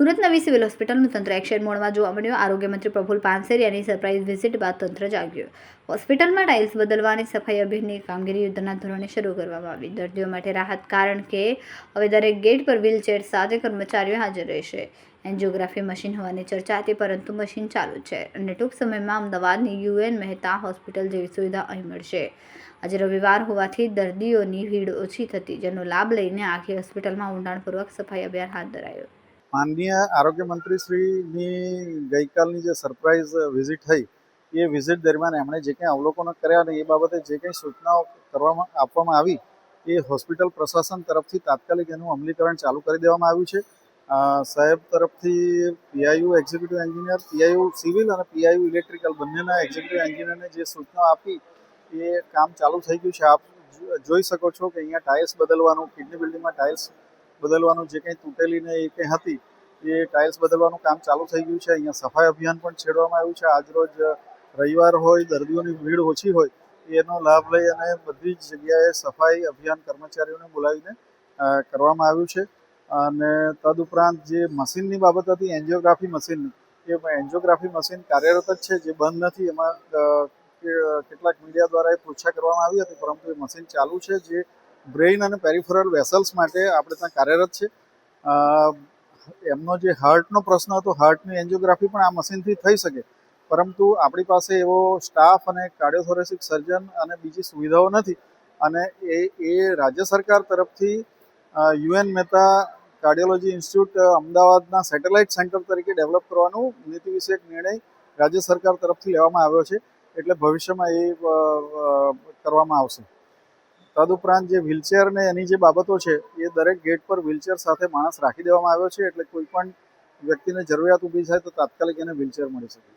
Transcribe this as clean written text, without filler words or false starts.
સુરત નવી સિવિલ હોસ્પિટલનું તંત્ર એક્શન મોડમાં જોવા મળ્યું. આરોગ્ય મંત્રી પ્રફુલ પાનસેરિયાની સરપ્રાઇઝ વિઝિટ બાદ તંત્ર જાગ્યું. હોસ્પિટલમાં ટાઇલ્સ બદલવાની સફાઈ અભિયાનની કામગીરી યુદ્ધના ધોરણે શરૂ કરવામાં આવી. દર્દીઓ માટે રાહત, કારણ કે હવે દરેક ગેટ પર વ્હીલચેર સાથે કર્મચારીઓ હાજર રહેશે. એન્જિયોગ્રાફી મશીન હોવાની ચર્ચા હતી, પરંતુ મશીન ચાલુ છે અને ટૂંક સમયમાં અમદાવાદની યુએન મહેતા હોસ્પિટલ જેવી સુવિધા અહીં મળશે. આજે રવિવાર હોવાથી દર્દીઓની ભીડ ઓછી થતી, જેનો લાભ લઈને આખી હોસ્પિટલમાં ઊંડાણપૂર્વક સફાઈ અભિયાન હાથ ધરાયું. માનનીય આરોગ્ય મંત્રી શ્રીની ગઈકાલની જે સરપ્રાઇઝ વિઝિટ થઈ એ વિઝિટ દરમિયાન એમણે જે કંઈ અવલોકનો કર્યા અને એ બાબતે જે કંઈ સૂચનાઓ આપવામાં આવી એ હોસ્પિટલ પ્રશાસન તરફથી તાત્કાલિક એનું અમલીકરણ ચાલુ કરી દેવામાં આવ્યું છે. સાહેબ તરફથી PIU executive engineer, PIU civil અને પીઆઈયુ ઇલેક્ટ્રિકલ બંનેના એક્ઝિક્યુટિવ એન્જિનિયરને જે સૂચનાઓ આપી એ કામ ચાલુ થઈ ગયું છે. આપ જોઈ શકો છો કે અહીંયા ટાઇલ્સ બદલવાનું, કિડની બિલ્ડિંગમાં ટાઇલ્સ બદલવાનું જે કંઈ તૂટેલી ને એ કંઈ હતી એ ટાઇલ્સ બદલવાનું કામ ચાલુ થઈ ગયું છે. અહીંયા સફાઈ અભિયાન પણ છેડવામાં આવ્યું છે. આજરોજ રવિવાર હોય, દર્દીઓની ભીડ ઓછી હોય એનો લાભ લઈ અને બધી જ જગ્યાએ સફાઈ અભિયાન કર્મચારીઓને બોલાવીને કરવામાં આવ્યું છે. અને તદુપરાંત જે મશીનની બાબત હતી, એન્જિયોગ્રાફી મશીનની, એ એન્જિયોગ્રાફી મશીન કાર્યરત જ છે, જે બંધ નથી. એમાં કેટલાક મીડિયા દ્વારા એ પૂછા કરવામાં આવી હતી, પરંતુ એ મશીન ચાલુ છે, જે બ્રેઇન અને પેરિફેરલ વેસલ્સ માટે આપણે ત્યાં કાર્યરત છે. એમનો જે હાર્ટનો પ્રશ્ન હતો, હાર્ટની એન્જિયોગ્રાફી પણ આ મશીનથી થઈ શકે, પરંતુ આપણી પાસે એવો સ્ટાફ અને કાર્ડિયોથોરેસિક સર્જન અને બીજી સુવિધાઓ નથી. અને એ રાજ્ય સરકાર તરફથી યુએન મહેતા કાર્ડિયોલોજી ઇન્સ્ટિટ્યૂટ અમદાવાદના સેટેલાઇટ સેન્ટર તરીકે ડેવલપ કરવાનું નીતિ વિષયક નિર્ણય રાજ્ય સરકાર તરફથી લેવામાં આવ્યો છે. એટલે ભવિષ્યમાં એ કરવામાં આવશે. તદુપરાંત જે વ્હીલચેર ને એની જે બાબતો છે એ દરેક ગેટ પર વ્હીલચેર સાથે માણસ રાખી દેવામાં આવ્યો છે, એટલે કોઈ પણ વ્યક્તિને જરૂરિયાત ઊભી થાય તો તાત્કાલિક એને વ્હીલચેર મળી શકે.